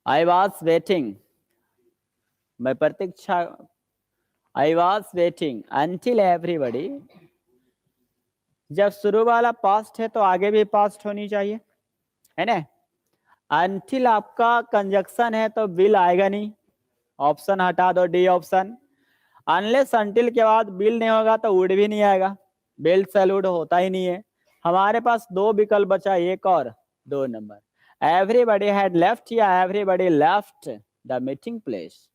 I was waiting, मैं प्रतीक्षा, I was waiting until everybody. जब शुरू वाला पास्ट है तो आगे भी पास्ट होनी चाहिए, है ना। अंटिल आपका कंजक्शन है तो विल आएगा नहीं, ऑप्शन हटा दो, डी ऑप्शन। अनलेस अंटिल के बाद बिल नहीं होगा तो वुड भी नहीं आएगा, बिल सैल्यूड होता ही नहीं है। हमारे पास दो विकल्प बचा, एक और 2 नंबर। एवरीबडी हैड लेफ्ट या everybody left the meeting place.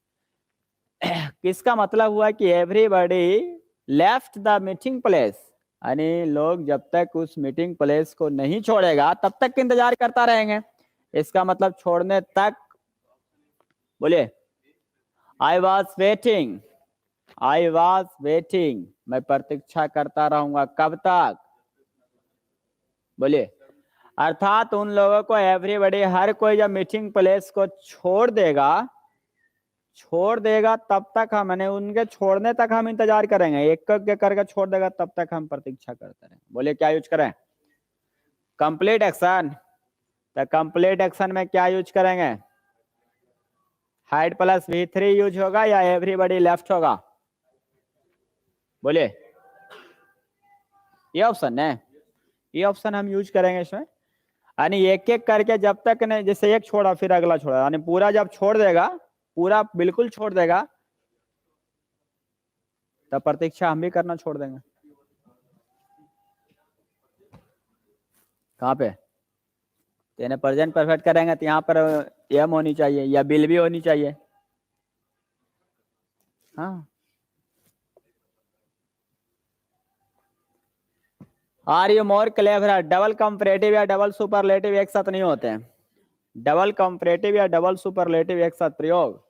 किसका मतलब हुआ कि everybody left the meeting place, यानी लोग जब तक उस मीटिंग प्लेस को नहीं छोड़ेगा तब तक इंतजार करता रहेंगे। इसका मतलब छोड़ने तक। बोलिए, आई was waiting, I was waiting, मैं प्रतीक्षा करता रहूंगा, कब तक? बोलिए, अर्थात उन लोगों को एवरीबडी, हर कोई जब मीटिंग प्लेस को छोड़ देगा तब तक हम, मैंने उनके छोड़ने तक हम इंतजार करेंगे, एक एक करके छोड़ देगा तब तक हम प्रतीक्षा करते रहेंगे। बोलिए क्या यूज करें? Complete action. तो कंप्लीट एक्शन में क्या यूज करेंगे? हाइड प्लस V3 यूज होगा या एवरीबडी लेफ्ट होगा? बोलिए, ये ऑप्शन है, ये ऑप्शन हम यूज करेंगे इसमें। यानी एक एक करके जब तक नहीं, जैसे एक छोड़ा फिर अगला छोड़ा, यानी पूरा जब छोड़ देगा, पूरा बिल्कुल छोड़ देगा तब प्रतीक्षा हम भी करना छोड़ देंगे। कहाँ पे? तेने प्रेजेंट परफेक्ट करेंगे तो यहाँ पर एम होनी चाहिए या बिल भी होनी चाहिए। हाँ, are you more clever? Double comparative या डबल सुपरलेटिव एक साथ नहीं होते हैं। डबल कंपैरेटिव या डबल सुपरलेटिव एक साथ प्रयोग।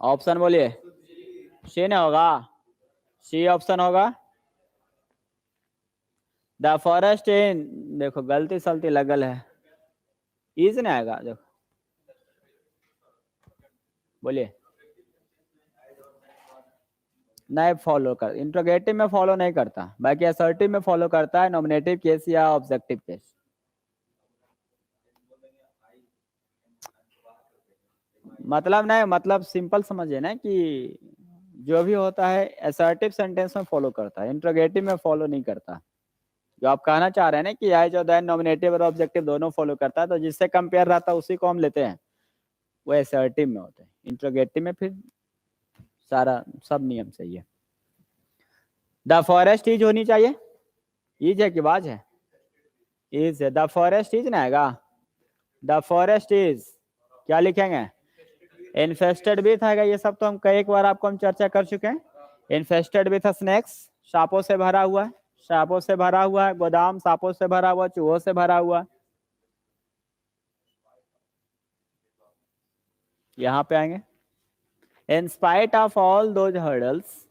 ऑप्शन बोलिए, सी ने होगा, सी ऑप्शन होगा। द फॉरेस्ट इन, देखो गलती सलती लगल है, इज नहीं आएगा, देखो। बोलिए, नहीं फॉलो कर, इंट्रोगेटिव में फॉलो नहीं करता, बाकी असर्टिव में फॉलो करता है, नॉमिनेटिव केस या ऑब्जेक्टिव केस। मतलब नहीं, मतलब सिंपल समझिए ना कि जो भी होता है असर्टिव सेंटेंस में फॉलो करता है, इंट्रोगेटिव में फॉलो नहीं करता। जो आप कहना चाह रहे हैं ना कि आई जो देन नॉमिनेटिव और ऑब्जेक्टिव दोनों फॉलो करता है, तो जिससे कंपेयर रहता है उसी को हम लेते हैं, वो असर्टिव में होते हैं। इंट्रोगेटिव में फिर सारा सब नियम सही है। द फॉरेस्ट इज होनी चाहिए, इज है कि बाज है? इज है। द फॉरेस्ट इज ना आएगा, द फॉरेस्ट इज क्या लिखेंगे? इन्फेस्टेड विथ आएगा। ये सब तो हम कई एक बार आपको हम चर्चा कर चुके हैं। इन्फेस्टेड विथ स्नेक्स, सांपों से भरा हुआ है, सांपों से भरा हुआ है, गोदाम सांपों से भरा हुआ, चूहों से भरा हुआ। यहाँ पे आएंगे, in spite of all those hurdles,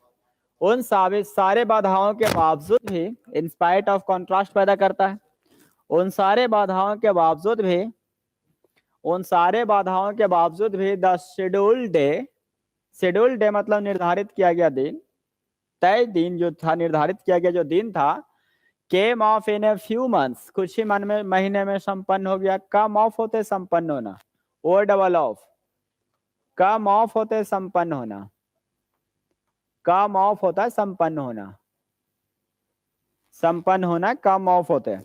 उन सारे बाधाओं के बावजूद भी, इन स्पाइट ऑफ कॉन्ट्रास्ट पैदा करता है, उन सारे बाधाओं के बावजूद भी, उन सारे बाधाओं के बावजूद भी the scheduled day, scheduled day मतलब निर्धारित किया गया दिन, तय दिन जो था, निर्धारित किया गया जो दिन था, came off in a few months, कुछ ही मन में महीने में संपन्न हो गया। कम ऑफ होते संपन्न होना, O double off, come off होते संपन्न होना, कम ऑफ होता है संपन्न होना, संपन्न होना कम ऑफ होते हैं,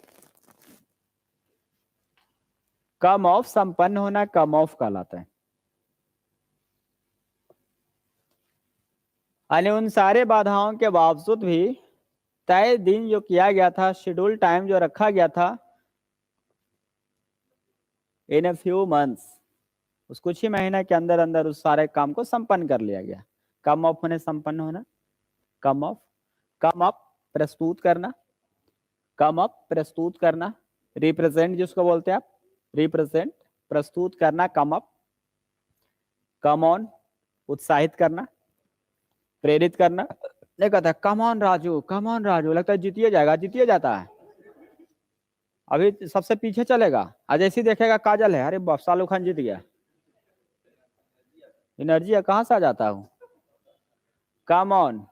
कम ऑफ संपन्न होना कम ऑफ कहलाता है। यानी उन सारे बाधाओं के बावजूद भी तय दिन जो किया गया था, शेड्यूल टाइम जो रखा गया था, इन ए फ्यू मंथ्स, उस कुछ ही महीने के अंदर अंदर उस सारे काम को संपन्न कर लिया गया। कम ऑफ होने संपन्न होना, कम ऑफ, कम ऑफ प्रस्तुत करना, कम ऑफ प्रस्तुत करना, रिप्रेजेंट जिसको बोलते हैं आप, रिप्रेजेंट प्रस्तुत करना, कम ऑफ, कम ऑन उत्साहित करना, प्रेरित करना। नहीं कहता come on Raju, come on Raju, लगता है जीतिए जाएगा, जीतिए जाता है, अभी सबसे पीछे चलेगा, आज ऐसी देखेगा काजल है, अरे शाहरुख खान जीत गया, एनर्जी है कहाँ से आ जाता हूँ। कम ऑन,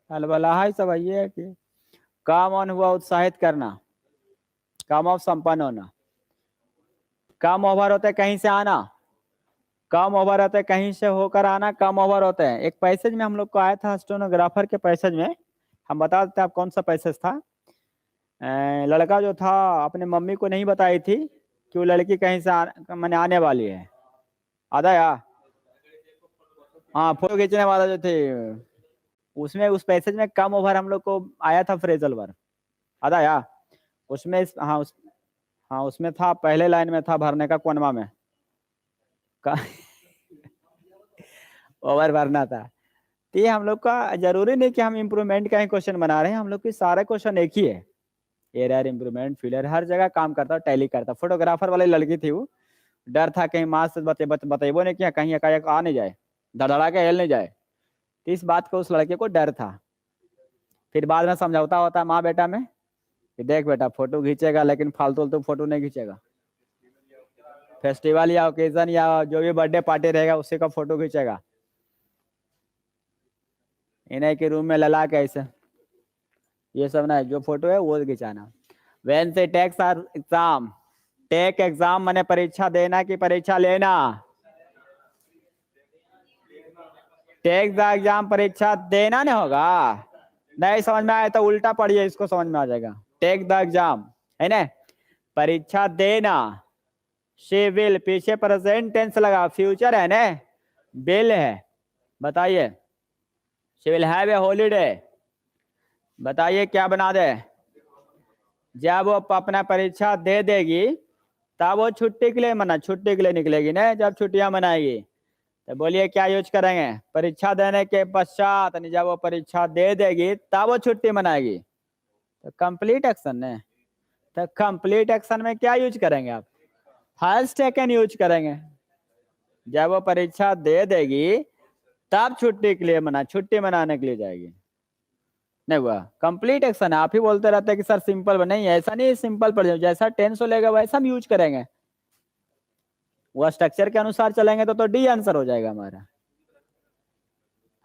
अलबलाहा सब ये है कि कम ऑन हुआ उत्साहित करना, कम ऑफ संपन्न होना, कम ओवर होते हैं कहीं से आना, कम ओवर होते हैं कहीं से होकर आना, कम ओवर होते हैं। एक पैसेज में हम लोग को आया था स्टेनोग्राफर के पैसेज में, हम बता देते हैं आप कौन सा पैसेज था। लड़का जो था अपने मम्मी को नहीं बताई थी कि वो लड़की कहीं से मैंने आने वाली है। आधा यार, हाँ फोटो खींचने वाला जो थे उसमें, उस पैसेज में कम ओवर हम लोग को आया था फ्रेजल वर्ब। आधा यार उसमें हाँ उसमें था, पहले लाइन में था भरने का कोनमा में ओवर भरना था। तो ये हम लोग का जरूरी नहीं कि हम इम्प्रूवमेंट का ही क्वेश्चन बना रहे हैं, हम लोग की सारे क्वेश्चन एक ही है। एरर, इम्प्रूवमेंट, फेलियर हर जगह काम करता, टैली करता। फोटोग्राफर वाली लड़की थी, वो डर था कहीं माँ से बतेबो नहीं किया, कहीं एकाएक आ नहीं जाए, धड़धड़ा के हिल नहीं जाए, तो इस बात को उस लड़के को डर था। फिर बाद में समझौता होता माँ बेटा में कि देख बेटा फोटो खींचेगा लेकिन फालतू तो फोटो नहीं खींचेगा, फेस्टिवल या ओकेजन या जो भी बर्थडे पार्टी रहेगा उसी का फोटो खींचेगा, इन्हें के रूम में लला के ऐसे ये सब ना, जो फोटो है वो खिंचाना। When she takes her exam, take exam माने परीक्षा देना कि परीक्षा लेना, टेक द एग्जाम परीक्षा देना नहीं होगा। नहीं समझ में आया तो उल्टा पढ़िए, इसको समझ में आ जाएगा। टेक द एग्जाम है ना, परीक्षा देना। शी विल पीछे प्रेजेंट टेंस लगा, फ्यूचर है ना, बिल है। बताइए, she will have a holiday, बताइए क्या बना दे। जब वो अपना परीक्षा दे देगी तब वो छुट्टी के लिए मना, छुट्टी के लिए निकलेगी ना, जब छुट्टियां मनाएगी। तो बोलिए क्या यूज करेंगे, परीक्षा देने के पश्चात, जब वो परीक्षा दे देगी तब वो छुट्टी मनाएगी, तो कंप्लीट एक्शन है। तो कंप्लीट एक्शन में क्या यूज करेंगे आप, फर्स्ट टेकन यूज करेंगे। जब वो परीक्षा दे देगी तब छुट्टी के लिए मना, छुट्टी मनाने के लिए जाएगी। नहीं हुआ, कंप्लीट एक्शन है। आप ही बोलते रहते हैं कि सर सिंपल नहीं है, ऐसा नहीं, सिंपल पढ़ जाओ, जैसा टेंस हो लेगा वैसा हम यूज करेंगे, वो स्ट्रक्चर के अनुसार चलेंगे तो डी आंसर हो जाएगा हमारा।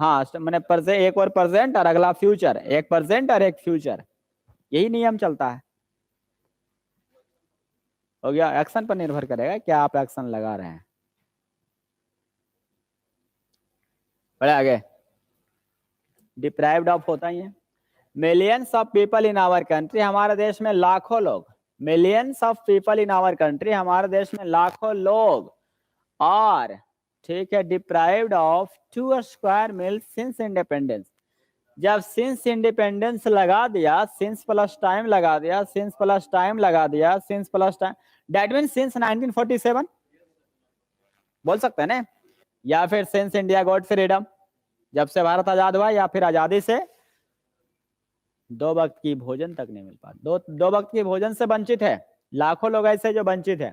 हाँ मैंने एक और प्रेजेंट और अगला फ्यूचर, एक प्रेजेंट और एक फ्यूचर, यही नियम चलता है। हो गया, एक्शन पर निर्भर करेगा क्या आप एक्शन लगा रहे हैं। बड़े आगे, डिप्राइव्ड ऑफ होता ही है। Millions of people in our country, हमारे देश में लाखों लोग, millions of people in our country, हमारे देश में लाखों लोग, और ठीक है deprived of 2 square mile since independence. जब सिंस इंडिपेंडेंस लगा दिया, सिंस प्लस टाइम लगा दिया, सिंस प्लस टाइम लगा दिया, since plus time, that mean since 1947 बोल सकते हैं ना, या फिर सिंस इंडिया गॉट फ्रीडम, जब से भारत आजाद हुआ, या फिर आजादी से 2 वक्त की भोजन तक नहीं मिल पाता, दो वक्त की भोजन से वंचित है लाखों लोग ऐसे जो वंचित है,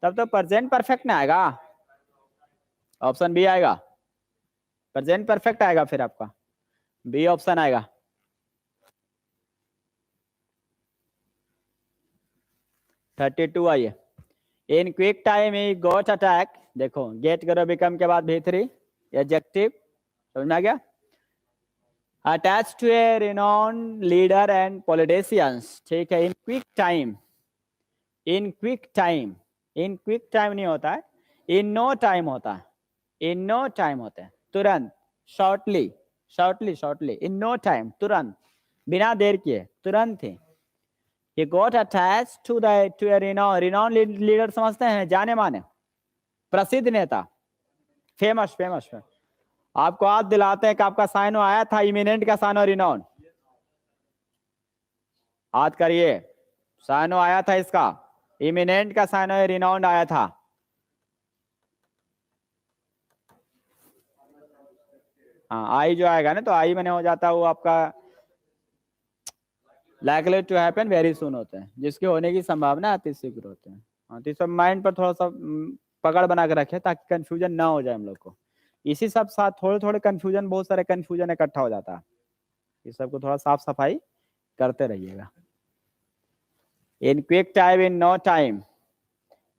तब तो प्रेजेंट परफेक्ट नहीं आएगा, ऑप्शन बी आएगा, प्रेजेंट परफेक्ट आएगा, फिर आपका बी ऑप्शन आएगा। थर्टी टू आइए, इन क्विक टाइम ही गॉट अटैक, देखो गेट करो बिकम के बाद भी3 एडजेक्टिव, समझ में आ गया। Attach to a renowned leader and politicians, ठीक है। In quick time, in quick time, in quick time नहीं होता है, इन नो टाइम होता है, इन नो टाइम होता है तुरंत, shortly, shortly, shortly, in no time तुरंत, बिना देर किए तुरंत ही। He got attached to a renowned leader, समझते हैं, जाने माने प्रसिद्ध नेता, फेमस, फेमस। आपको याद दिलाते हैं कि आपका साइनो आया था, इमिनेंट का साइनो रिनोन, याद करिए, साइनो आया था इसका, इमिनेंट का साइनो रिनोन आया था। हाँ आई जो आएगा ना, तो आई मैंने हो जाता है वो आपका likely to happen very soon होते हैं, जिसके होने की संभावना अति शीघ्र होते हैं। हाँ तो इस सब माइंड पर थोड़ा सा पकड़ बना के रखे ताकि कंफ्यूजन ना हो जाए हम लोग को। इसी सब साथ थोड़े थोड़े कंफ्यूजन, बहुत सारे कंफ्यूजन इकट्ठा हो जाता है, इस सब को थोड़ा साफ सफाई करते रहिएगा। In quick time, in no time,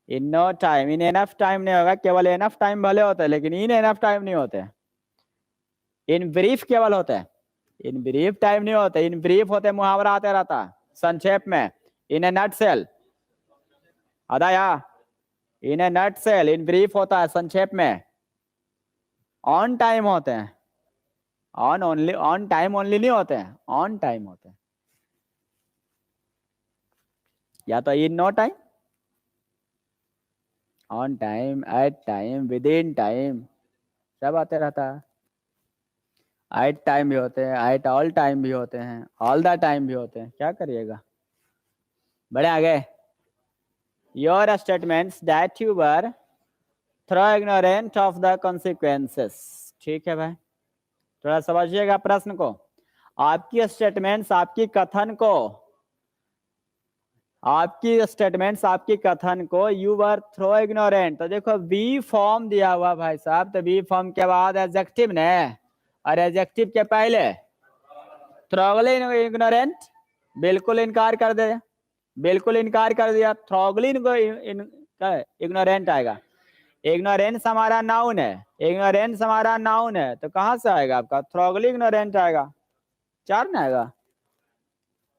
in no time, in enough time नहीं होगा, केवल एनफ टाइम भले होते हैं लेकिन इन एनफ टाइम नहीं होते। इन ब्रीफ केवल होते हैं, इन ब्रीफ टाइम नहीं होते, इन ब्रीफ होते, मुहावरा आते रहता है संक्षेप में, इन ए नटसेल। आदा या इन ए नटसेल, इन ब्रीफ होता है संक्षेप में, ऑन टाइम होते हैं, on only, on time only नहीं होते हैं, ऑन टाइम होते हैं, या तो in no time, on time, at time, within time, सब आते रहता है। एट टाइम भी होते हैं, एट ऑल टाइम भी होते हैं, ऑल द टाइम भी होते हैं, क्या करिएगा। बड़े आगे, your statements that you were throw ignorant of the consequences. ठीक है भाई, थोड़ा समझिएगा प्रश्न को। आपकी स्टेटमेंट्स, आपकी कथन को, आपकी स्टेटमेंट्स, आपकी कथन को यू वर थ्रो इग्नोरेंट, तो देखो बी फॉर्म दिया हुआ भाई साहब, तो बी फॉर्म के बाद एडजेक्टिव ने, और एडजेक्टिव के पहले थ्रोगली इग्नोरेंट, बिल्कुल इनकार कर दे, बिल्कुल इनकार कर दिया, थ्रोगली इग्नोरेंट आएगा। इग्नोरेंस हमारा नाउन है, इग्नोरेंस हमारा नाउन है, तो कहां से आएगा आपका, थ्रोगली इग्नोरेंट आएगा, 4 ना आएगा,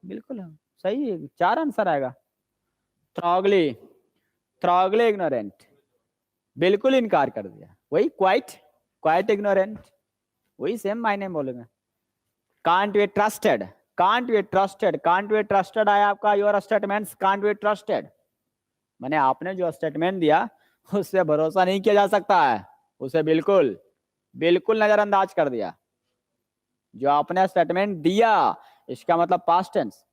बिल्कुल सही है, 4 आंसर आएगा। थ्रोगली, थ्रोगली इग्नोरेंट, बिल्कुल इनकार कर दिया, वही क्वाइट, क्वाइट इग्नोरेंट, वही सेम मायने बोलेंगे। Can't be trusted, can't be trusted, can't be trusted आया आपका, your statements can't be trusted, मैंने आपने जो स्टेटमेंट दिया उससे भरोसा नहीं किया जा सकता है, उसे बिल्कुल बिल्कुल नजरअंदाज कर दिया। जो आपने स्टेटमेंट दिया, इसका मतलब past tense,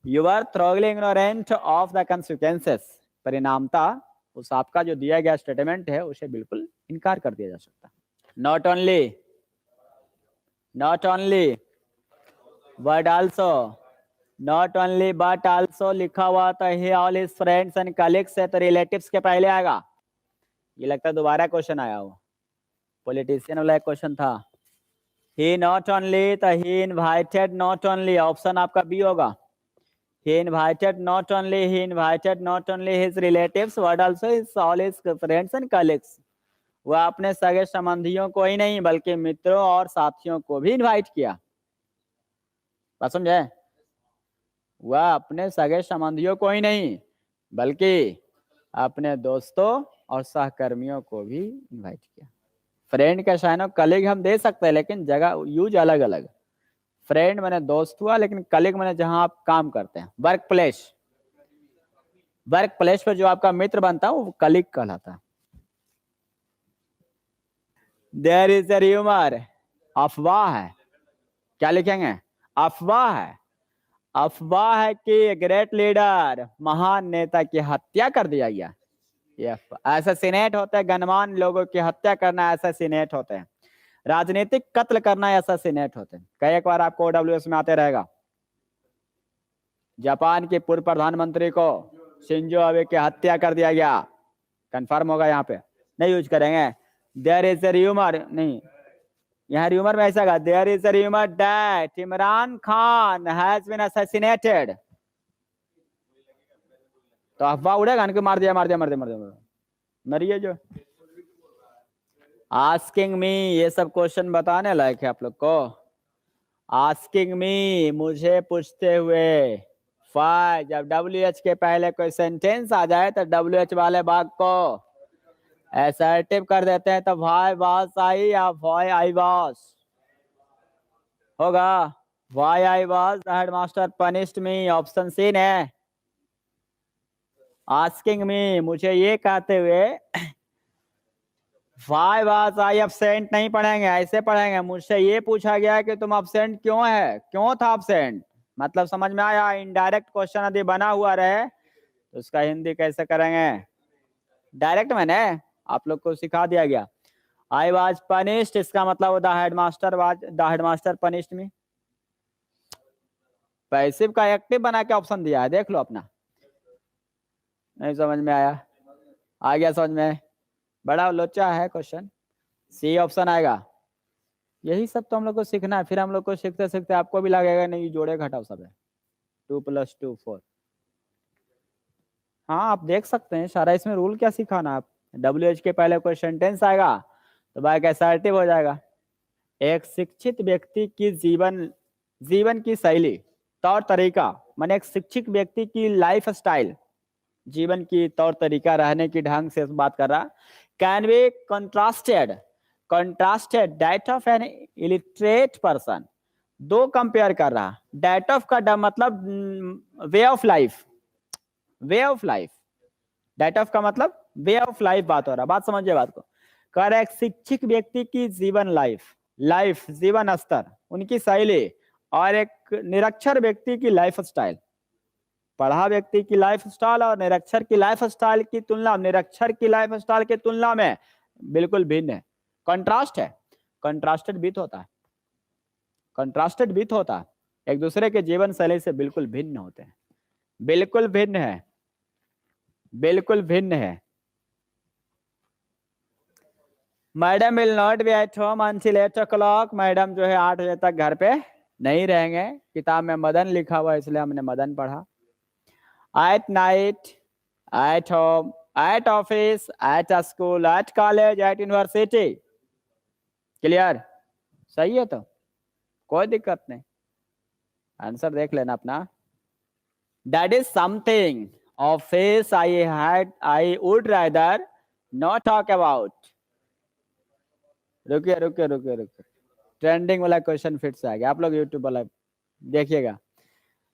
you are thoroughly ignorant of the consequences, परिणामता उस आपका जो दिया गया स्टेटमेंट है उसे बिल्कुल इनकार कर दिया जा सकता है। Not only, not only but also, not only but also लिखा हुआ तो ही all his friends and colleagues है, तो रिलेटिव्स के पहले आएगा। ये लगता है दोबारा क्वेश्चन आया हो, पॉलिटिशियन वाला क्वेश्चन था। ही नॉट ओनली, तो ही इनवाइटेड नॉट ओनली, ऑप्शन आपका बी होगा। He invited not only, he invited not only his relatives but also his all his friends and colleagues. वह अपने सगे संबंधियों को ही नहीं बल्कि मित्रों और साथियों को भी इनवाइट किया, बात समझे। वह अपने सगे संबंधियों को ही नहीं बल्कि अपने दोस्तों और सहकर्मियों को भी इनवाइट किया। फ्रेंड का शायद कलीग हम दे सकते हैं, लेकिन जगह यूज अलग अलग। फ्रेंड मैंने दोस्त हुआ, लेकिन कलीग मैंने जहां आप काम करते हैं, वर्क प्लेस, वर्क प्लेस पर जो आपका मित्र बनता है वो कलीग कहलाता है। देयर इज अ र्यूमर, अफवाह है, क्या लिखेंगे, अफवाह है, अफवाह है कि ग्रेट लीडर, महान नेता की हत्या कर दिया गया। ये असैसिनेट होता है, गणमान्य लोगों की हत्या करना असैसिनेट होते हैं, राजनीतिक कत्ल करना असैसिनेट होते हैं। कई एक बार आपको OWS में आते रहेगा। जापान के पूर्व प्रधानमंत्री को शिंजो अबे की हत्या कर दिया गया, कंफर्म होगा, यहाँ पे नहीं यूज करेंगे। देयर इज अ र्यूमर, नहीं, यहाँ र्यूमर में ऐसा, there is a rumour that Imran Khan has been assassinated, तो अफवाह उड़ेगा ना, मार दिया मार दिया मार दिया मार दिया, मरिए जो। आस्किंग मी, ये सब क्वेश्चन बताने लायक है आप लोग को। आस्किंग मी, मुझे पूछते हुए, फाय, जब WH के पहले कोई सेंटेंस आ जाए तो WH वाले भाग को असर्टिव कर देते हैं, तो वाई वाज आई या वाई आई वाज होगा। Why I was the headmaster punished me, option C है। आस्किंग मी, मुझे ये कहते हुए, वाई वाज आई एब्सेंट नहीं पढ़ेंगे, ऐसे पढ़ेंगे, मुझसे ये पूछा गया कि तुम एब्सेंट क्यों है, क्यों था एब्सेंट, मतलब समझ में आया। इनडायरेक्ट क्वेश्चन यदि बना हुआ रहे तो उसका हिंदी कैसे करेंगे, डायरेक्ट मैंने आप लोग को सिखा दिया गया। आई वाज पनिश्ड, इसका मतलब the headmaster punished me. Passive का एक्टिव बना के ऑप्शन दिया है, देख लो अपना, नहीं समझ में आया, आ गया समझ में, बड़ा लोचा है क्वेश्चन, सी ऑप्शन आएगा। यही सब तो हम लोग को सीखना है, फिर हम लोग को सीखते सीखते आपको भी लगेगा नहीं जोड़े घटाओ सब है, 2 + 2 4। हाँ आप देख सकते हैं सारा, इसमें रूल क्या सिखाना, आप WH के पहले कोई सेंटेंस आएगा तो बाइक असर्टिव हो जाएगा। एक शिक्षित व्यक्ति की जीवन की शैली, तौर तरीका, माने एक शिक्षित व्यक्ति की लाइफ स्टाइल, जीवन की तौर तरीका, रहने की ढंग से बात कर रहा। Can be contrasted, contrasted that of an illiterate person, दो कंपेयर कर रहा। दैट ऑफ का मतलब way of life, way of life, that of का मतलब वे ऑफ लाइफ बात हो रहा। बात समझिए बात को। कह रहा है एक शिक्षित व्यक्ति की जीवन लाइफ, लाइफ जीवन स्तर, उनकी शैली, और एक निरक्षर व्यक्ति की लाइफ स्टाइल। पढ़ा व्यक्ति की लाइफ स्टाइल और निरक्षर की लाइफ स्टाइल की तुलना, निरक्षर की लाइफ स्टाइल की तुलना में बिल्कुल भिन्न है। कंट्रास्ट है, कंट्रास्टेड बीत होता है, कंट्रास्टेड बीत होता है, एक दूसरे के जीवन शैली से बिल्कुल भिन्न होते हैं, बिल्कुल भिन्न है, बिल्कुल भिन्न है। Madam will not be at home until 8 o'clock, madam जो है 8 बजे तक घर पे नहीं रहेंगे। किताब में मदन लिखा हुआ इसलिए हमने मदन पढ़ा। At night, at home, at office, at school, at college, at university. Clear? सही है, तो कोई दिक्कत नहीं, आंसर देख लेना अपना। That is something office I would rather not talk about. रुकिए रुकिए रुकिए रुकिए, ट्रेंडिंग वाला क्वेश्चन फिर से आ गया। आप लोग यूट्यूब वाला देखिएगा।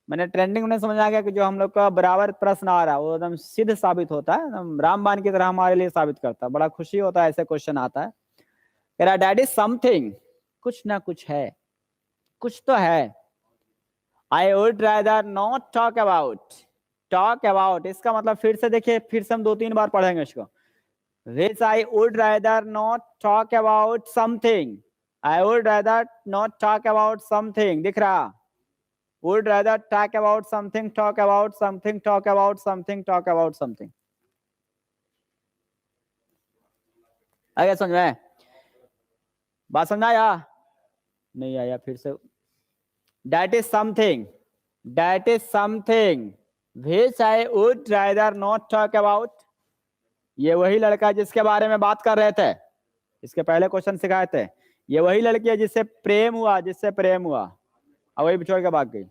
मैंने ट्रेंडिंग में समझ आ गया कि जो हम लोग का बराबर प्रश्न आ रहा है वो एकदम सिद्ध साबित होता है, एकदम रामबाण की तरह हमारे लिए साबित करता है। बड़ा खुशी होता है ऐसे क्वेश्चन आता है। कह रहा दैट इज समथिंग, कुछ ना कुछ है, कुछ तो है। I would rather not talk about, talk about इसका मतलब फिर से देखिए, फिर से हम 2-3 बार पढ़ेंगे इसको। Which I would rather not talk about something, I would rather not talk about something, दिख रहा? would rather talk about something, talk about something, talk about something, talk about something। आगे समझ में? बात समझ आया? नहीं आया? फिर से। That is something, that is something which I would rather not talk about। ये वही लड़का जिसके बारे में बात कर रहे थे, इसके पहले क्वेश्चन सिखाए थे। ये वही लड़की है जिससे प्रेम हुआ, जिससे प्रेम हुआ और वही छोड़ के भाग गई।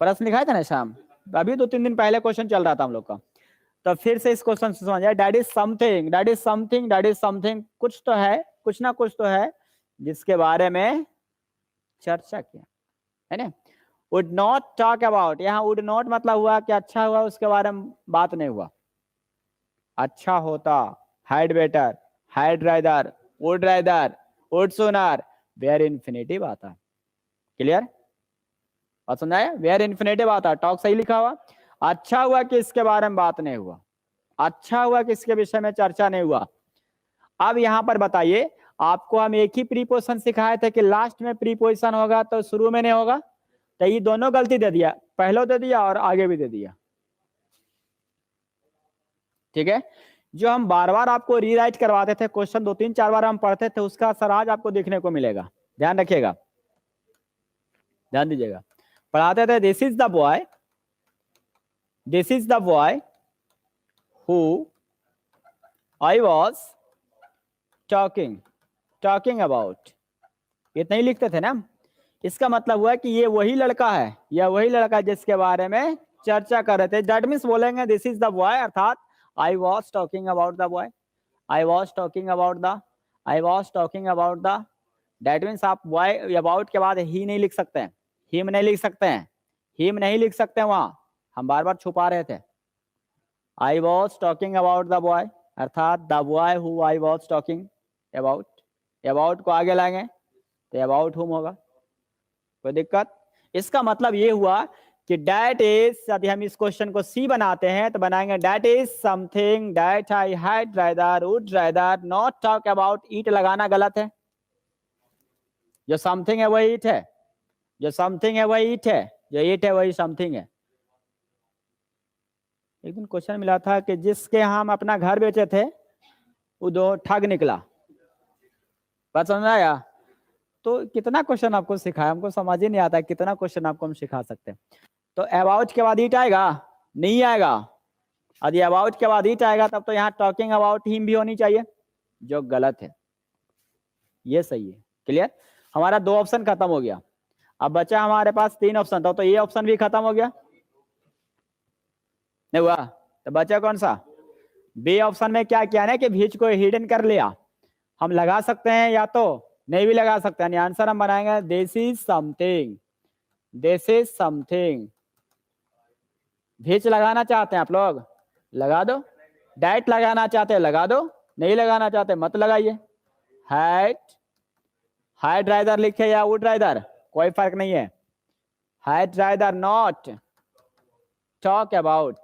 प्रश्न लिखाया था ना शाम, अभी 2-3 दिन पहले क्वेश्चन चल रहा था हम लोग का। तो फिर से इस क्वेश्चन से समझ आया। That is something, that is something, that is something, कुछ तो है, कुछ ना कुछ तो है जिसके बारे में चर्चा किया है ना। वुड नॉट टॉक अबाउट, यहाँ वुड नॉट मतलब हुआ कि अच्छा हुआ उसके बारे में बात नहीं हुआ। अच्छा होता, had better, had rather, would rather, would sooner, bare infinitive आता। क्लियर? और समझाया? वेयर इन्फिनेटिव आता, टॉक सही लिखा हुआ। अच्छा हुआ कि इसके बारे में बात नहीं हुआ, अच्छा हुआ कि इसके विषय में चर्चा नहीं हुआ। अब यहां पर बताइए, आपको हम एक ही प्रीपोजिशन सिखाए थे कि लास्ट में प्रीपोजिशन होगा तो शुरू में नहीं होगा। तो ये दोनों गलती दे दिया, पहले दे दिया और आगे भी दे दिया। ठीक है? जो हम बार बार आपको रीराइट करवाते थे, क्वेश्चन 2-3-4 बार हम पढ़ते थे, उसका असर आज आपको देखने को मिलेगा। ध्यान रखिएगा, ध्यान दीजिएगा। पढ़ाते थे this is the boy, this is the boy who I was talking about, इतना ही लिखते थे ना। इसका मतलब हुआ कि ये वही लड़का है, या वही लड़का जिसके बारे में चर्चा कर रहे थे। दैट मीन्स बोलेंगे दिस इज द बॉय, अर्थात I was talking about the boy, I was talking about the, I was talking about the। That means आप boy about के बाद ही नहीं लिख सकते हैं, him नहीं लिख सकते हैं, him नहीं लिख सकते हैं, वहां हम बार बार छुपा रहे थे। I was talking about the boy, अर्थात the boy who I was talking about, about को आगे लाएंगे तो about whom होगा। कोई दिक्कत? इसका मतलब ये हुआ कि डेट इज, यदि हम इस क्वेश्चन को सी बनाते हैं तो बनाएंगे that is something that I had rather would rather not talk about. It लगाना गलत है, जो समथिंग है वही ईट है, जो समथिंग है वही ईट है, जो ईट है वही समथिंग है। एक दिन क्वेश्चन मिला था कि जिसके हम अपना घर बेचे थे वो दो ठग निकला। बात समझ आया? तो कितना क्वेश्चन आपको सिखाया, हमको समझ ही नहीं आता कितना क्वेश्चन आपको हम सिखा सकते हैं। तो अबाउट के बाद ईट आएगा? नहीं आएगा। यदि अबाउट के बाद ईट आएगा तब तो यहाँ टॉकिंग अबाउट हिम भी होनी चाहिए, जो गलत है। ये सही है। क्लियर? हमारा 2 ऑप्शन खत्म हो गया, अब बचा हमारे पास 3 ऑप्शन था, तो ये ऑप्शन भी खत्म हो गया। नहीं हुआ, तो बचा कौन सा? बी ऑप्शन में क्या किया ना कि बीच को हिडन कर लिया। हम लगा सकते हैं या तो नहीं भी लगा सकते हैं। आंसर हम बनाएंगे this is something, this is something. बीच लगाना चाहते हैं आप लोग, लगा दो। डाइट लगाना चाहते हैं लगा दो, नहीं लगाना चाहते मत लगाइए। हाइट, हाइट राइदर लिखे या वुड राइदर, कोई फर्क नहीं है। Height rather not talk about,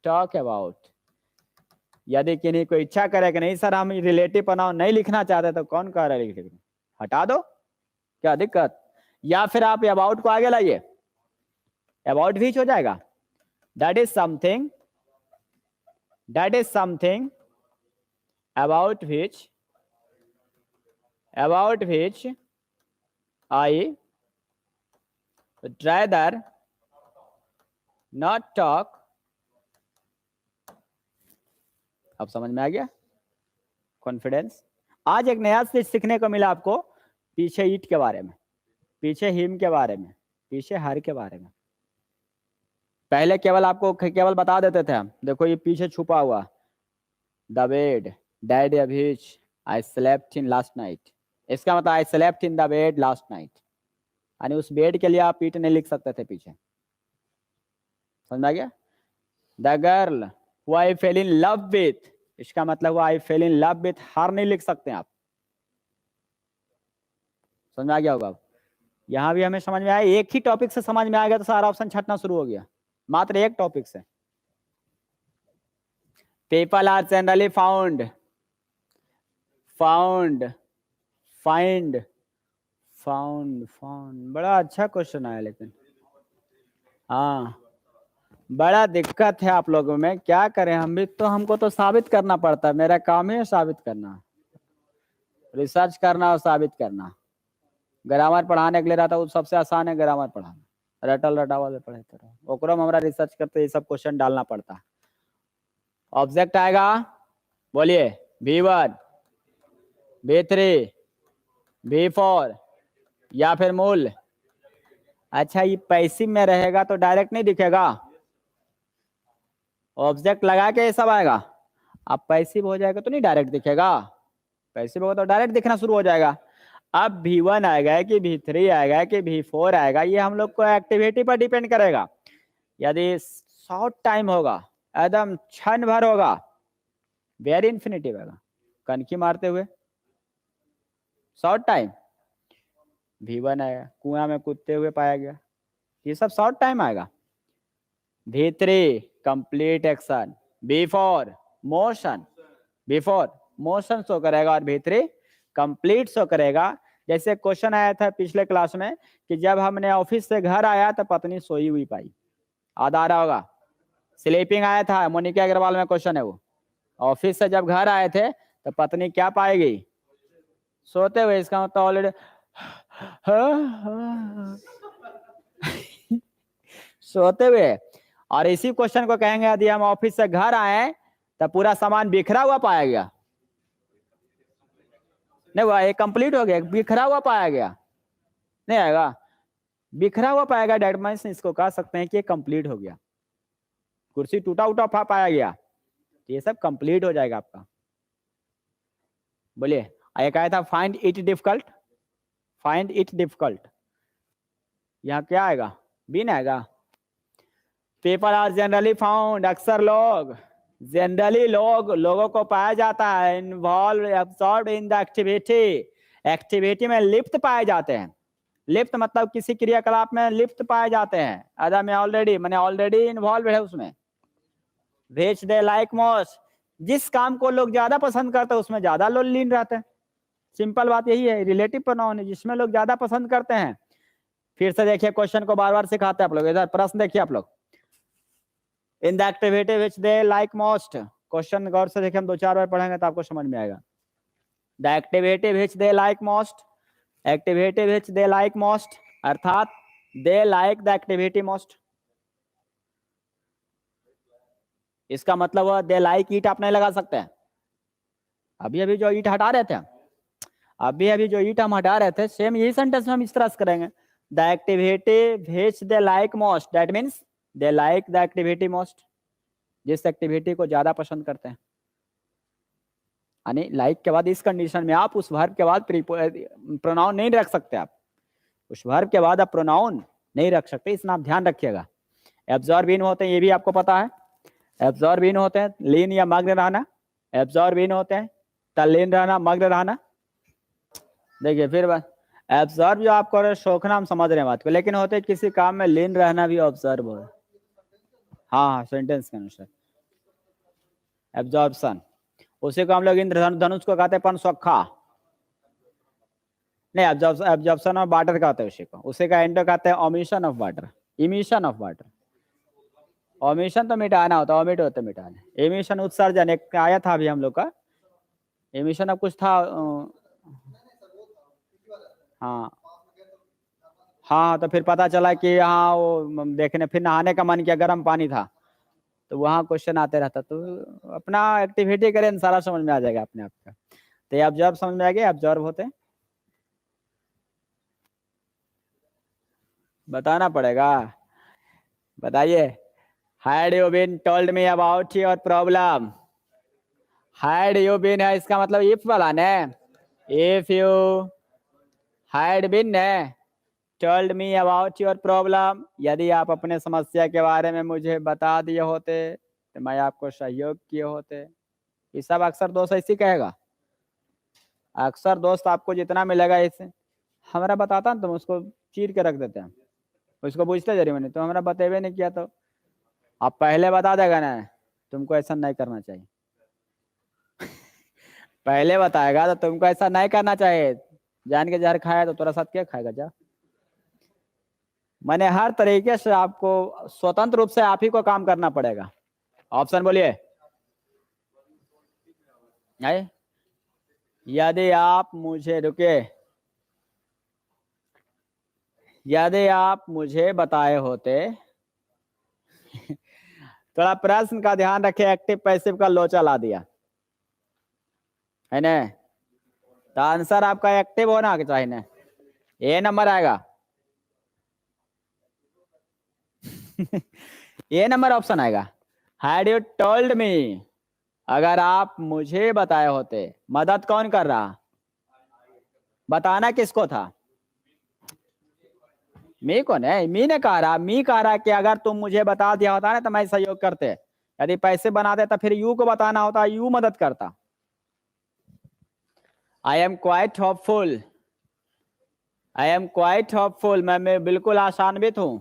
talk about. यदि किन्हीं को इच्छा करे कि नहीं सर हम रिलेटिव बनाओ नहीं लिखना चाहते तो कौन कह रहा है लिखने, हटा दो, क्या दिक्कत। या फिर आप अबाउट को आगे लाइए, अबाउट बीच हो जाएगा। That is something, that is something about which I would rather not talk। अब समझ में आ गया कॉन्फिडेंस। आज एक नया चीज सीखने को मिला आपको, पीछे ईट के बारे में, पीछे हिम के बारे में, पीछे हर के बारे में। पहले केवल आपको केवल बता देते थे हम, देखो ये पीछे छुपा हुआ, द बेड डैड अभीच I slept in last night, इसका मतलब I slept in the bed last night, यानी उस बेड के लिए आप ईट नहीं लिख सकते थे पीछे। समझ आ गया। The girl who I fell in love with, इसका मतलब हुआ I fell in love with her नहीं लिख सकते आप। समझ में आ गया होगा। यहां भी हमें समझ में आया, एक ही टॉपिक से समझ में आ गया तो सारा ऑप्शन छटना शुरू हो गया, मात्र एक टॉपिक से। People are generally found, found, find, found, found, बड़ा अच्छा क्वेश्चन आया लेकिन हाँ बड़ा दिक्कत है आप लोगों में, क्या करें हम भी तो, हमको तो साबित करना पड़ता है, मेरा काम है साबित करना, रिसर्च करना और साबित करना। ग्रामर पढ़ाने के लिए रहता है, सबसे आसान है ग्रामर पढ़ाना, रटल रटावल पढ़े तो ओकरो में हमारा रिसर्च करते ये सब क्वेश्चन डालना पड़ता है। ऑब्जेक्ट आएगा, बोलिए V1, V3, V4 या फिर मूल। अच्छा ये पैसिव में रहेगा तो डायरेक्ट नहीं दिखेगा, ऑब्जेक्ट लगा के ये सब आएगा। अब पैसिव हो जाएगा तो नहीं डायरेक्ट दिखेगा, पैसिव होगा तो डायरेक्ट दिखना शुरू हो जाएगा। अब V1 आएगा कि V3 आएगा कि V4 आएगा, ये हम लोग को एक्टिविटी पर डिपेंड करेगा। यदि शॉर्ट टाइम होगा, एकदम क्षण भर होगा, वेरी इन्फिनिटिव होगा, कनकी मारते हुए शॉर्ट टाइम, V1 आएगा, कुआं में कूदते हुए पाया गया, ये सब शॉर्ट टाइम आएगा। V3 complete action, V4 motion, V4 motion show करेगा और V3 कंप्लीट शो करेगा। जैसे क्वेश्चन आया था पिछले क्लास में कि जब हमने ऑफिस से घर आया तो पत्नी सोई हुई पाई, याद आ रहा होगा, स्लीपिंग आया था, मोनिका अग्रवाल में क्वेश्चन है वो। ऑफिस से जब घर आए थे तो पत्नी क्या पाएगी, सोते हुए, इसका मतलब ऑलरेडी सोते हुए। और इसी क्वेश्चन को कहेंगे यदि हम ऑफिस से घर आए तो पूरा सामान बिखरा हुआ पाया गया, नहीं हुआ, ये कंप्लीट हो गया, बिखरा हुआ पाया गया, नहीं आएगा, बिखरा हुआ पाएगा, डेट मींस इसको कह सकते हैं कि ये कंप्लीट हो गया। कुर्सी टूटा उटा पाया गया, ये सब कंप्लीट हो जाएगा आपका। बोलिए, एक आया था find it difficult, find it difficult, यहाँ क्या आएगा, बीन आएगा। पीपल आर जनरली फाउंड, अक्सर लोग, जनरली लोगों को पाया जाता है, involve absorb in the activity, activity में लिप्त पाए जाते हैं। लिप्त मतलब किसी क्रियाकलाप में लिप्त पाए जाते हैं, अदा में ऑलरेडी मैंने ऑलरेडी इन्वॉल्व है उसमें। व्हिच दे लाइक मोस्ट, जिस काम को लोग ज्यादा पसंद करते हैं उसमें ज्यादा लोग लीन रहते हैं, सिंपल बात यही है, रिलेटिव प्रोनाउन है, जिसमें लोग ज्यादा पसंद करते हैं। फिर से देखिए क्वेश्चन को बार बार सिखाते हैं आप लोग, इधर प्रश्न देखिए आप लोग, in the activity which they like most, question गौर से देखिए, हम 2-4 बार पढ़ेंगे तो आपको समझ में आएगा। The activity which they like most, activity which they like most अर्थात they like the activity most, इसका मतलब हुआ दे लाइक ईट आप नहीं लगा सकते हैं। अभी अभी जो ईट हटा रहे थे, अभी अभी जो ईट हम हटा रहे थे, सेम यही सेंटेंस में हम इस तरह से करेंगे, the activity which they like most, that means they like the activity most. जिस एक्टिविटी को ज्यादा पसंद करते हैं। यानी लाइक के बाद इस कंडीशन में आप उस वर्ब के बाद प्रोनाउन नहीं रख सकते। आप उस वर्ब के बाद आप प्रोनाउन नहीं रख सकते, इसमें आप ध्यान रखिएगा। एब्जॉर्ब इन होते हैं, ये भी आपको पता है। एब्जॉर्ब इन होते हैं लीन या मग्न रहना, एब्जॉर्ब इन होते हैं तल्लीन रहना, मग्न रहना। देखिए फिर एब्जॉर्ब जो आपको शौकना, हम समझ रहे हैं बात को, लेकिन होते किसी काम में लीन रहना भी ऑब्जर्व हो। हाँ, सेंटेंस के अनुसार एब्जॉर्प्शन, उसी को हम लोग इंद्रधनुष को कहते हैं पनसौखा। नहीं, एब्जॉर्प्शन ऑफ वाटर कहते हैं उसी को, उसी का एंड कहते हैं omission of water, emission of water. Omission तो मिटाना होता है, ओमिट होता है मिटाना। एमिशन उत्सर्जन एक आया था अभी हम लोग का, एमिशन अब कुछ था। हाँ हाँ, तो फिर पता चला कि यहाँ वो देखने, फिर नहाने का मन किया, गर्म पानी था, तो वहाँ क्वेश्चन आते रहता। तो अपना एक्टिविटी करें, सारा समझ में आ जाएगा अपने आप का। तो ये ऑब्जर्व समझ में आ गया, ऑब्जर्व होते हैं, बताना पड़ेगा। बताइए, had you been told me about your problem? had you been है, इसका मतलब if वाला ने, if you had been ने told me about your problem, यदि आप अपने समस्या के बारे में मुझे बता दिए होते तो मैं आपको सहयोग किए होते। ये सब अक्सर दोस्त ऐसी कहेगा, अक्सर दोस्त आपको जितना मिलेगा इससे, हमारा बताता ना, तुम उसको चीर के रख देते हैं, उसको पूछते जरिए मैंने तो हमारा बतेबे नहीं किया, तो आप पहले बता देगा ना, तुमको ऐसा नहीं करना चाहिए। पहले बताएगा तो तुमको ऐसा नहीं करना चाहिए, जान के जहर खाया तो तेरा साथ क्या खाएगा जा। मैंने हर तरीके से आपको स्वतंत्र रूप से आप ही को काम करना पड़ेगा। ऑप्शन बोलिए। यदि आप मुझे, रुके, यदि आप मुझे बताए होते थोड़ा प्रश्न का ध्यान रखे, एक्टिव पैसिव का लोचा ला दिया है ना, तो आंसर आपका एक्टिव होना चाहिए ना, ए नंबर आएगा। ये नंबर ऑप्शन आएगा। हैड यू टोल्ड मी, अगर आप मुझे बताए होते, मदद कौन कर रहा, बताना किसको था, मी को नहीं, मी ने कह रहा, मी कह रहा कि अगर तुम मुझे बता दिया होता ना तो मैं सहयोग करते, यदि पैसे बना देता फिर यू को बताना होता, यू मदद करता। I am quite hopeful, I am quite hopeful, मैं बिल्कुल आशान्वित हूं।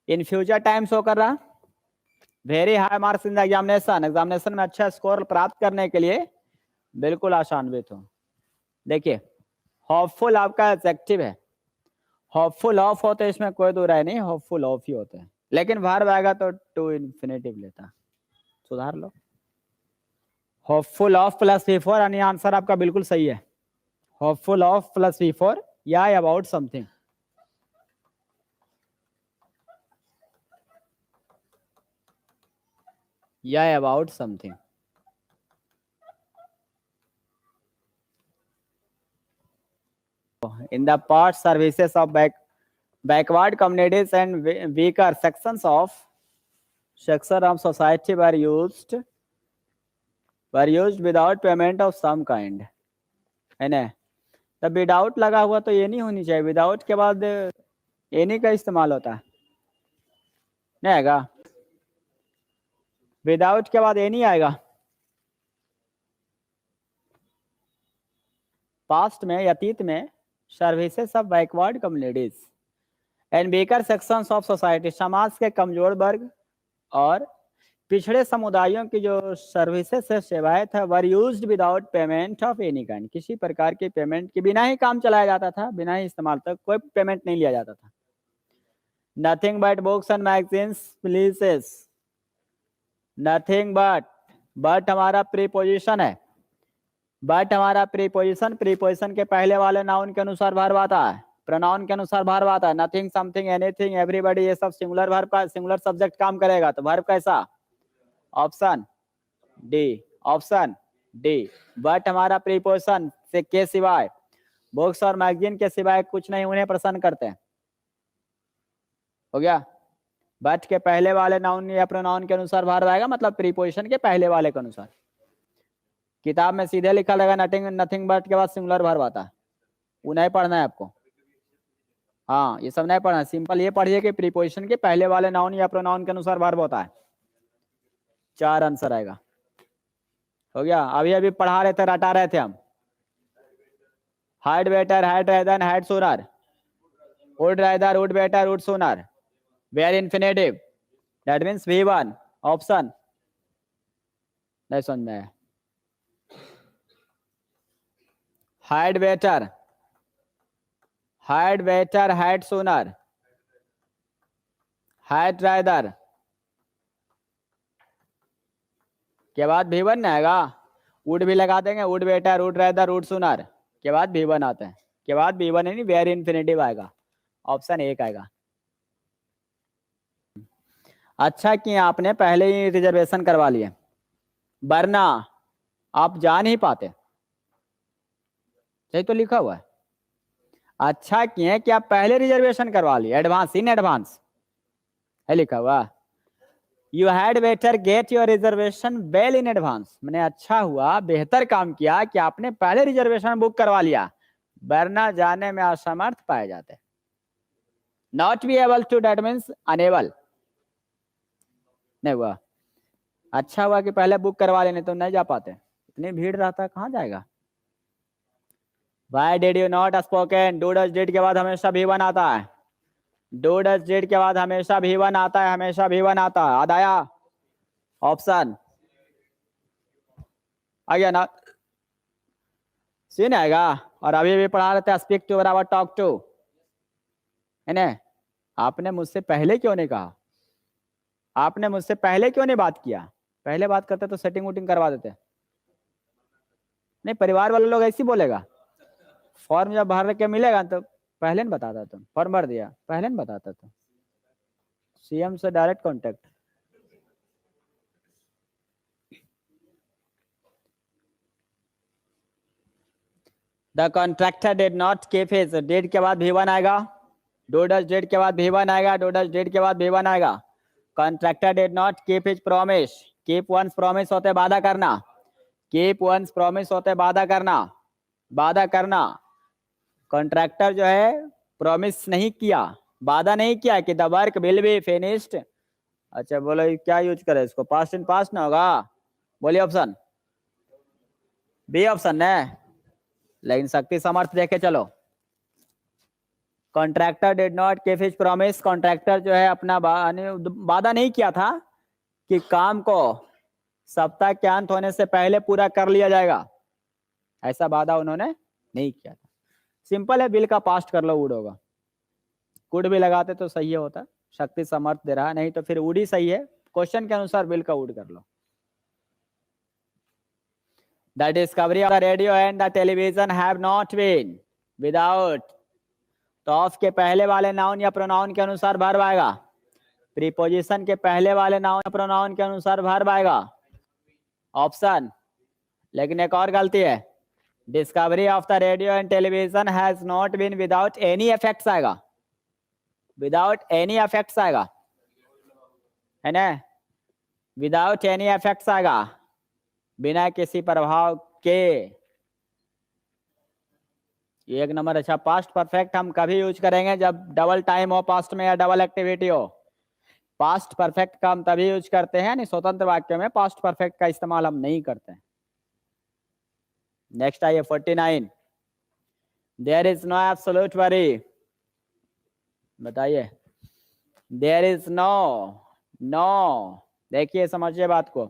इन फ्यूचर टाइम शो कर रहा, very high marks in the examination, examination में अच्छा स्कोर प्राप्त करने के लिए बिल्कुल आशान्वित हूं। देखिए होपफुल आपका एडजेक्टिव है, होपफुल ऑफ होते हैं, इसमें कोई दो राय नहीं, होपफुल ऑफ ही होते हैं, लेकिन वर्ब आएगा तो टू इन्फिनेटिव लेता, सुधार लो। होपफुल ऑफ प्लस V4, यानी आंसर आपका बिल्कुल सही है। होपफुल ऑफ प्लस V4 या अबाउट समथिंग, या about something. in the past services of backward communities and weaker sections of society were used without payment of some kind, है ना। तब विदाउट लगा हुआ तो ये नहीं होनी चाहिए, विदाउट के बाद एनी का इस्तेमाल होता है, नहीं आएगा, विदाउट के बाद एनी आएगा। पास्ट में, अतीत में, services of backward communities and weaker sections of society, समाज के कमजोर वर्ग और पिछड़े समुदायों की जो सर्विसेज से सेवाएं था, were used without payment of any kind, किसी प्रकार की पेमेंट के बिना ही काम चलाया जाता था, बिना ही इस्तेमाल तक कोई पेमेंट नहीं लिया जाता था। Nothing but books and magazines pleases, nothing but हमारा प्रीपोजिशन है, बट हमारा प्रीपोजिशन, प्रीपोजिशन के पहले वाले नाउन के अनुसार वर्ब आता है, प्रोनाउन के अनुसार वर्ब आता है। नथिंग, समथिंग, एनीथिंग, एवरीबॉडी, ये सब सिंगुलर वर्ब का, सिंगुलर सब्जेक्ट काम करेगा, तो वर्ब कैसा, option D, option D. But हमारा प्रीपोजिशन से के सिवाय, बुक्स और मैगजीन के सिवाय कुछ नहीं उन्हें प्रसन्न करते हैं, हो गया। बट के पहले वाले नाउन या प्रोनाउन के अनुसार वर्ब आएगा, मतलब प्रीपोजिशन के पहले वाले के अनुसार। किताब में सीधे लिखा रहेगा नथिंग नथिंग बट के बाद सिंगुलर वर्ब आता है, वो नहीं पढ़ना है आपको। हाँ, ये सब नहीं पढ़ना, सिंपल ये पढ़िए कि प्रीपोजिशन के पहले वाले नाउन या प्रोनाउन के अनुसार वर्ब होता है। 4 आंसर आएगा। हो गया। अभी अभी पढ़ा रहे थे, रटा रहे थे हम। Had better, had rather, had sooner, would rather, would better, would sooner, bare infinitive, that means V1 option. नहीं समझ में आया। Had better, had better, had sooner, had rather के बाद V1 आएगा, वुड भी लगा देंगे, would better, would rather, would sooner के बाद V1 आते हैं, के बाद V1 यानी वेयर इन्फिनेटिव आएगा, ऑप्शन 1 आएगा। अच्छा कि आपने पहले ही रिजर्वेशन करवा लिए, वरना आप जा नहीं पाते। सही तो लिखा हुआ है। अच्छा किए कि आप पहले रिजर्वेशन करवा लिए, एडवांस, इन एडवांस है लिखा हुआ। You had better get your reservation well in advance, मैंने अच्छा हुआ, बेहतर काम किया कि आपने पहले रिजर्वेशन बुक करवा लिया, वरना जाने में असमर्थ पाए जाते। Not be able to, that means unable नहीं हुआ। अच्छा हुआ कि पहले बुक करवा लेने, तो नहीं जा पाते, इतनी भीड़ रहता है, कहाँ जाएगा। Why did you not spoken? Do does did के बाद हमेशा V1 आता है, do does did के बाद हमेशा V1 आता है, हमेशा V1 आता है। आदाया ऑप्शन आ गया ना, सीन आएगा। और अभी भी पढ़ा रहे थे स्पीक टू बराबर टॉक टू, है ना। आपने मुझसे पहले क्यों नहीं कहा, आपने मुझसे पहले क्यों नहीं बात किया, पहले बात करते तो सेटिंग वूटिंग करवा देते। नहीं, परिवार वाले लोग ऐसे बोलेगा, फॉर्म जब भर के मिलेगा तो पहले नहीं बताता, तुम फॉर्म भर दिया पहले नहीं बताता, तुम सीएम से direct contact. The contractor did not keep his, did के बाद V1 आएगा, डू डज डिड के बाद V1 आएगा, डू डज डिड के बाद V1 आएगा। Contractor did not keep his promise, keep once promise होते वादा करना, कीप वंस प्रॉमिस होते वादा करना, वादा करना। कॉन्ट्रैक्टर जो है प्रॉमिस नहीं किया, वादा नहीं किया कि the work will be finished. अच्छा बोलो क्या यूज करे इसको, पास्ट इन पास्ट ना होगा, बोलिए ऑप्शन बी ऑप्शन है। लेकिन शक्ति समर्थ देखे चलो, contractor did not keep his promise, contractor जो है अपना वादा नहीं किया था कि काम को सप्ताह के अंत होने से पहले पूरा कर लिया जाएगा, ऐसा वादा उन्होंने नहीं किया था। सिंपल है, बिल का पास्ट कर लो, वुड होगा, कुड भी लगाते तो सही होता, शक्ति समर्थ दे रहा, नहीं तो फिर वुड ही सही है, क्वेश्चन के अनुसार बिल का वुड कर लो। The discovery of the radio and the television have not been without, तो ऑफ के पहले वाले नाउन या प्रोनाउन के अनुसार वर्ब आएगा, प्रीपोजिशन के पहले वाले नाउन या प्रोनाउन के अनुसार वर्ब आएगा, ऑप्शन। लेकिन एक और गलती है, discovery of the radio and television has not been without any effects आएगा, विदाउट एनी इफेक्ट्स आएगा, है ना, विदाउट एनी इफेक्ट्स आएगा, बिना किसी प्रभाव के। एक नंबर। अच्छा, पास्ट परफेक्ट हम कभी यूज करेंगे जब डबल टाइम हो पास्ट में या डबल एक्टिविटी हो, पास्ट परफेक्ट का हम तभी यूज करते हैं, नहीं स्वतंत्र वाक्य में पास्ट परफेक्ट का इस्तेमाल हम नहीं करते हैं। नेक्स्ट आइए 49, there is no absolute worry, बताइए देयर इज नो, नो देखिए समझिए बात को,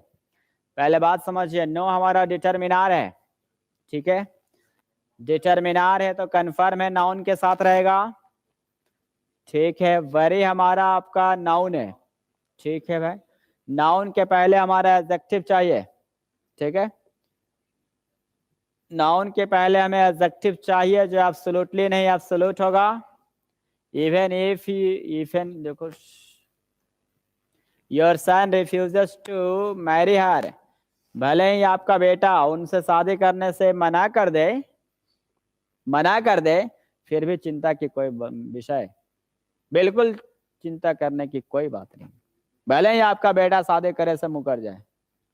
पहले बात समझिए, नो हमारा डिटरमिनार है, ठीक है, डिटरमिनार है तो कन्फर्म है, नाउन के साथ रहेगा, ठीक है। वरी हमारा आपका नाउन है, ठीक है भाई, नाउन के पहले हमारा एडजेक्टिव चाहिए, ठीक है, नाउन के पहले हमें एडजेक्टिव चाहिए जो एब्सोल्युटली नहीं एब्सोल्यूट होगा, इवन इफ, इवन देखो, your son refuses to marry her, भले ही आपका बेटा उनसे शादी करने से मना कर दे, फिर भी चिंता की कोई विषय बिल्कुल चिंता करने की कोई बात नहीं। भले ही आपका बेटा शादी करे से मुकर जाए,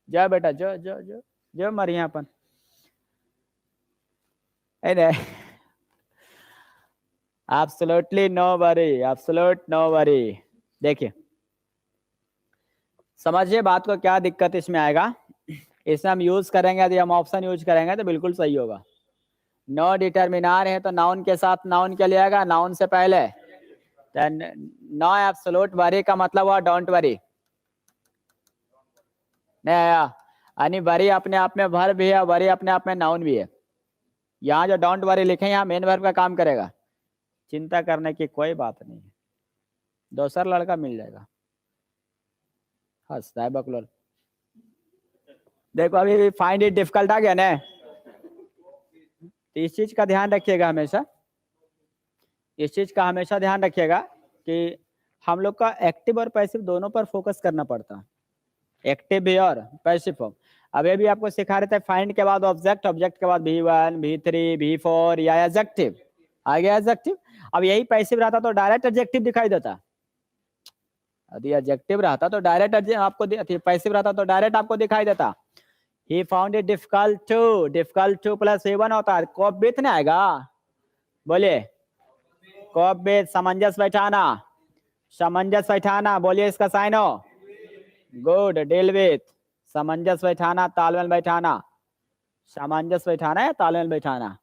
जा बेटा जो जो जो जो मरियापन absolutely no worry, absolute no worry. देखिए समझिए बात को, क्या दिक्कत इसमें आएगा। इसमें हम यूज करेंगे, यदि हम ऑप्शन यूज करेंगे तो बिल्कुल सही होगा। नो डिटर्मिनार है तो नाउन के साथ नाउन के लिए आएगा, नाउन से पहले। नो एब्सोल्यूट वरी का मतलब हुआ डोंट वरी, नहीं आया। यानी वरी अपने आप में वर्ब भी है, वरी अपने आप में नाउन भी है। यहाँ जो डोंट वरी लिखे यहाँ मेन वर्ब का काम करेगा, चिंता करने की कोई बात नहीं है, दूसरा लड़का मिल जाएगा। हंस बकलोल। देखो अभी फाइंड इट डिफिकल्ट आ गया ना, तो इस चीज का ध्यान रखिएगा हमेशा, इस चीज का हमेशा ध्यान रखिएगा कि हम लोग का एक्टिव और पैसिव दोनों पर फोकस करना पड़ता है, एक्टिव भी और पैसिव फॉर्म। अभी भी आपको सिखा रहे थे फाइंड के बाद ऑब्जेक्ट, ऑब्जेक्ट के बाद V1, V3, V4 या एडजेक्टिव आ गया एडजेक्टिव। अब यही पैसिव रहता तो डायरेक्ट एडजेक्टिव दिखाई देता, यदि एडजेक्टिव रहता तो डायरेक्ट आपको, पैसिव रहता तो डायरेक्ट आपको दिखाई देता। He found it difficult to plus V1 होता है, कोप बीत नहीं आएगा, बोलिए कोप बीत, सामंजस्य बैठाना, सामंजस्य बैठाना, बोलिए इसका साइन हो, गुड, डील विथ, सामंजस्य बैठाना, तालमेल बैठाना, सामंजस्य बैठाना है तालमेल बैठाना।